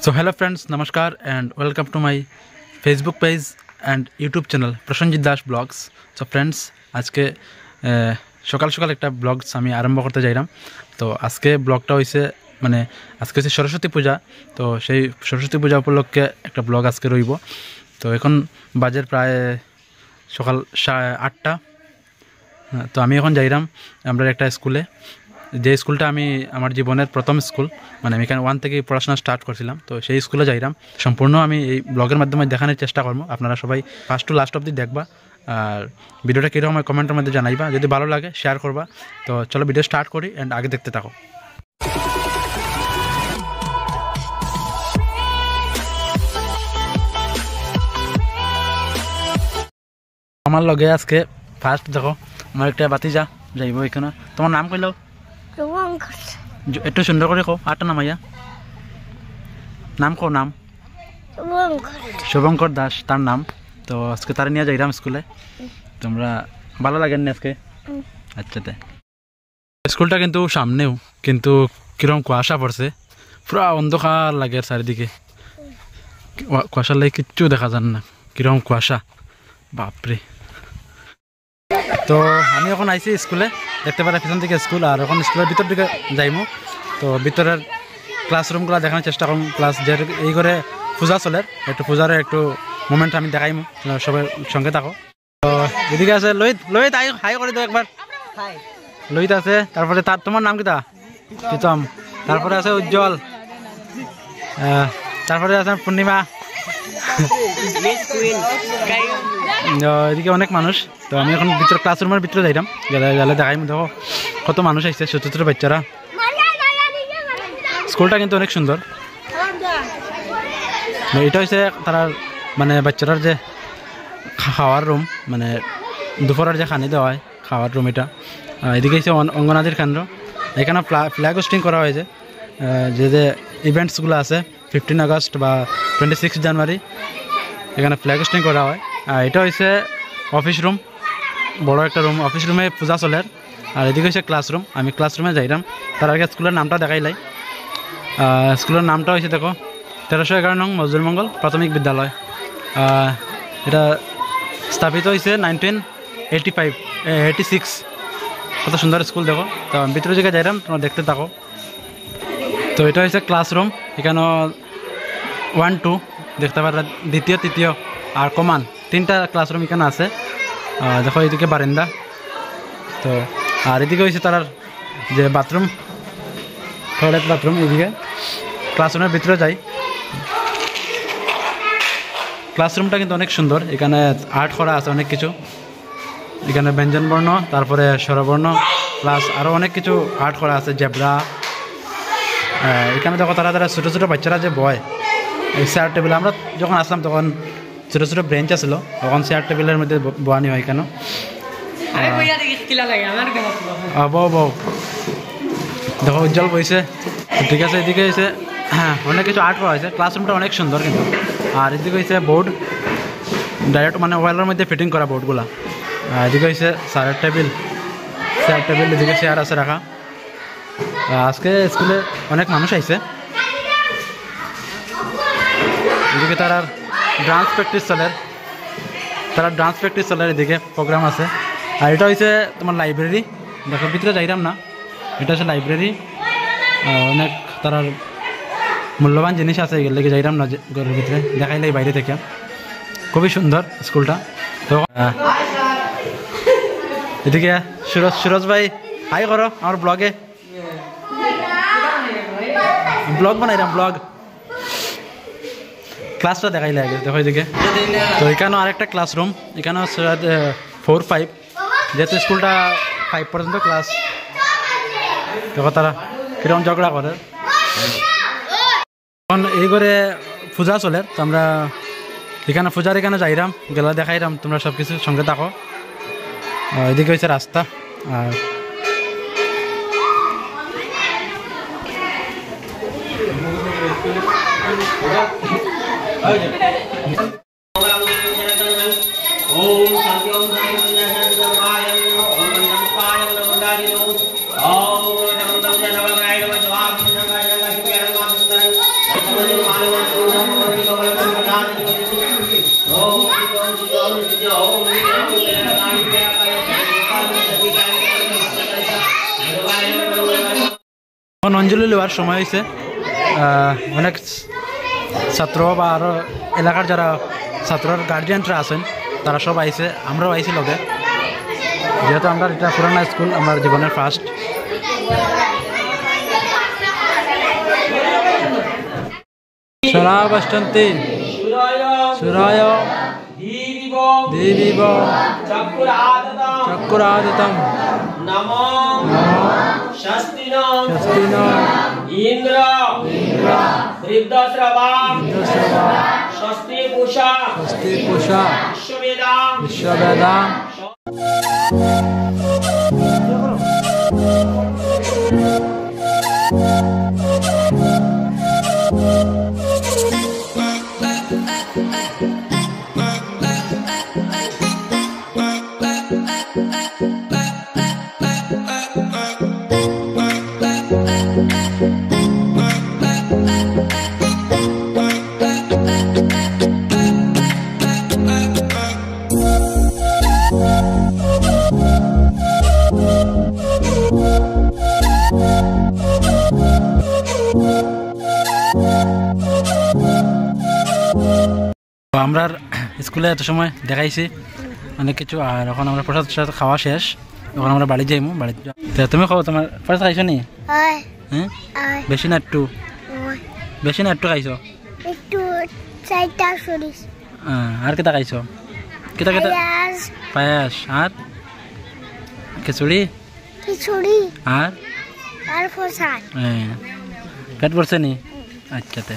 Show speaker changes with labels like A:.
A: So hello friends, namaskar and welcome to my Facebook page and YouTube channel Prashanjit Das Blogs. So friends, আজকে সকাল সকাল একটা blogs আমি আরম্ভ করতে যাইলাম। তো আজকে ব্লগটা হইছে মানে আজকে হচ্ছে সরস্বতী পূজা। তো সেই সরস্বতী পূজা উপলক্ষে একটা ব্লগ আজকে রইব। তো এখন বাজে প্রায় সকাল 8:30। তো আমি এখন যাইলাম আমরা একটা স্কুলে, যে স্কুলটা আমি আমার জীবনের প্রথম স্কুল, মানে আমি এখানে 1 থেকে পড়াশোনা স্টার্ট করছিলাম। তো সেই স্কুলে যাইলাম। সম্পূর্ণ আমি এই ব্লগের মাধ্যমে দেখানোর চেষ্টা করবো। আপনারা সবাই ফার্স্ট টু লাস্ট অবধি দেখবা আর ভিডিওটা কীরকম হয় কমেন্টের মধ্যে জানাইবা, যদি ভালো লাগে শেয়ার করবা। তো চলো ভিডিও স্টার্ট করি অ্যান্ড আগে দেখতে থাকো। আমার লগে আজকে ফার্স্ট দেখো আমার একটা বাতিজা যাইব এখানে। তোমার নাম কইলো? একটু সুন্দর করে কো, আটটা নামাইয়া নাম কো। নাম শুভঙ্কর দাস তার নাম। তো আজকে তারা নিয়ে যাইলাম স্কুলে। তোমরা ভালো লাগেন না আজকে? আচ্ছা, স্কুলটা কিন্তু সামনেও, কিন্তু কিরকম কুয়াশা পড়ছে, পুরো অন্ধকার লাগে চারিদিকে। কুয়াশার লাগে কিচ্ছু দেখা যান না, কিরকম কুয়াশা, বাপরে। তো আমি এখন আইছি স্কুলে, দেখতে পারে পিছন থেকে স্কুল, আর এখন স্কুলের ভিতর দিকে যাইমু। তো ভিতরের ক্লাসরুমগুলো দেখানোর চেষ্টা করুন। ক্লাস যে এই করে পূজা চলে, একটু পূজার একটু মোমেন্ট আমি দেখাইমু, সবাই সঙ্গে থাকো। তো এদিকে আছে লোহিত। লোহিত হাই করে দাও একবার। লোহিত আছে, তারপরে তোমার নাম কিতা? প্রীতম। তারপরে আছে উজ্জ্বল, তারপরে আছে পূর্ণিমা। এদিকে অনেক মানুষ। তো আমি এখন ভিতরে ক্লাসরুমের ভিতরে যাইলাম, গেলে দেখাই দেখো কত মানুষ আসছে, ছোট ছোট বাচ্চারা। স্কুলটা কিন্তু অনেক সুন্দর। এটা হচ্ছে তারা মানে বাচ্চারার যে খাওয়ার রুম, মানে দুপুরের যে খানি দেওয়া হয় খাওয়ার রুম এটা। এদিকে হচ্ছে অঙ্গনাদির কেন্দ্র। এখানে ফ্ল্যাগ হোস্টিং করা হয়েছে, যে ইভেন্টসগুলো আছে 15 আগস্ট বা 26 জানুয়ারি, এখানে ফ্ল্যাগ হোস্টিং করা হয়। আর এটা হচ্ছে অফিস রুম, বড় একটা রুম। অফিস রুমে পূজা চলে। আর এদিকে হচ্ছে ক্লাসরুম। আমি ক্লাসরুমে যাইলাম। তার আগে স্কুলের নামটা দেখাইলাই। স্কুলের নামটা হয়েছে দেখো 1311 নং মজদুর মঙ্গল প্রাথমিক বিদ্যালয়। এটা স্থাপিত হয়েছে 1986। কত সুন্দর স্কুল দেখো। তো ভিতরে জায়গায় যাইলাম, তোমরা দেখতে থাকো। তো এটা হচ্ছে ক্লাসরুম। এখানে 1, 2 দেখতে পারা, দ্বিতীয় তৃতীয় আর কমান 3টা ক্লাসরুম এখানে আছে। দেখো এদিকে বারান্দা। তো আর এদিকে হয়েছে তার যে বাথরুম, টয়লেট বাথরুম। এদিকে ক্লাসরুমের ভিতরে যাই। ক্লাসরুমটা কিন্তু অনেক সুন্দর, এখানে আর্ট করা আছে অনেক কিছু। এখানে ব্যঞ্জনবর্ণ, তারপরে স্বরবর্ণ, প্লাস আরও অনেক কিছু আর্ট করা আছে, জেব্রা। এখানে দেখো তারা ছোটো ছোটো বাচ্চারা যে বয়, এই চেয়ার টেবিল। আমরা যখন আসলাম তখন ছোটো ছোটো বেঞ্চ আসছিল, তখন চেয়ার টেবিলের মধ্যে বয়ানি হয় কেন। দেখো উজ্জ্বল বইছে, ঠিক আছে। এদিকে হয়েছে অনেক কিছু আর্ট করা হয়েছে। ক্লাসরুমটা অনেক সুন্দর কিন্তু। আর এদিকে হয়েছে বোর্ড, ডাইরেক্ট মানে ওয়ালের মধ্যে ফিটিং করা বোর্ডগুলা। এদিকে হয়েছে চেয়ার টেবিল। এদিকে চেয়ার আছে রাখা। আজকে স্কুলে অনেক মানুষ আইছে। এদিকে তারা ডান্স প্র্যাকটিস চলে, এদিকে প্রোগ্রাম আছে। আর এটা হচ্ছে তোমার লাইব্রেরি। দেখো ভিতরে যাইলাম না, এটা হচ্ছে লাইব্রেরি। অনেক তার মূল্যবান জিনিস আছে, এগুলো লেগে যাইলাম না ঘরের ভিতরে, দেখাইলে বাইরে থেকে। খুবই সুন্দর স্কুলটা। তো এদিকে সুরজ ভাই হাই করো আমার ব্লগে। ব্লগ বানাইলাম, ব্লগ। ক্লাসটা দেখাইলে আগে দেখো এদিকে। তো এখানেও আরেকটা ক্লাসরুম। এখানেও 4, 5, যেহেতু স্কুলটা 5 পর্যন্ত ক্লাস। দেখো তারা কিরকম ঝগড়া করে। এখন এই করে পূজা চলে। তো আমরা এখানে পূজার এখানে যাইলাম, গেলা দেখাইলাম, তোমরা সব কিছু সঙ্গে থাকো। এদিকে হচ্ছে রাস্তা। আর প্রস্তুতি নেওয়ার সময় হয়েছে। অনেক ছাত্র বা আরও এলাকার যারা ছাত্রর গার্জিয়ানরা আছেন তারা সব আইছে, আমরাও আইছি লগে, যেহেতু আমরা এটা পুরানা স্কুল, আমার জীবনের ফার্স্ট। সরাবষ্টন্তি সুরায় দেবীব চক্রাদতম
B: নমো স্বস্তিন ইন্দ্র বৃদ্ধশ্রবাম স্বস্তি পুষা
A: বিশ্ববেদাম। আমরা স্কুলে এত সময় দেখাইছি অনেক কিছু, আর এখন আমরা প্রসাদ খাওয়া শেষ, এখন আমরা বাড়ি যাইমু। বাড়িতে তুমি খাও, তোমার প্রসাদ খাইছো নি? হ্যাঁ, বেশি না একটু? বেশি না একটু খাইছো? আর কেটা খাইছো? কেটা কেটা? পায়াস আর খিচুড়ি আর পেট ভরছে নি? আচ্ছা।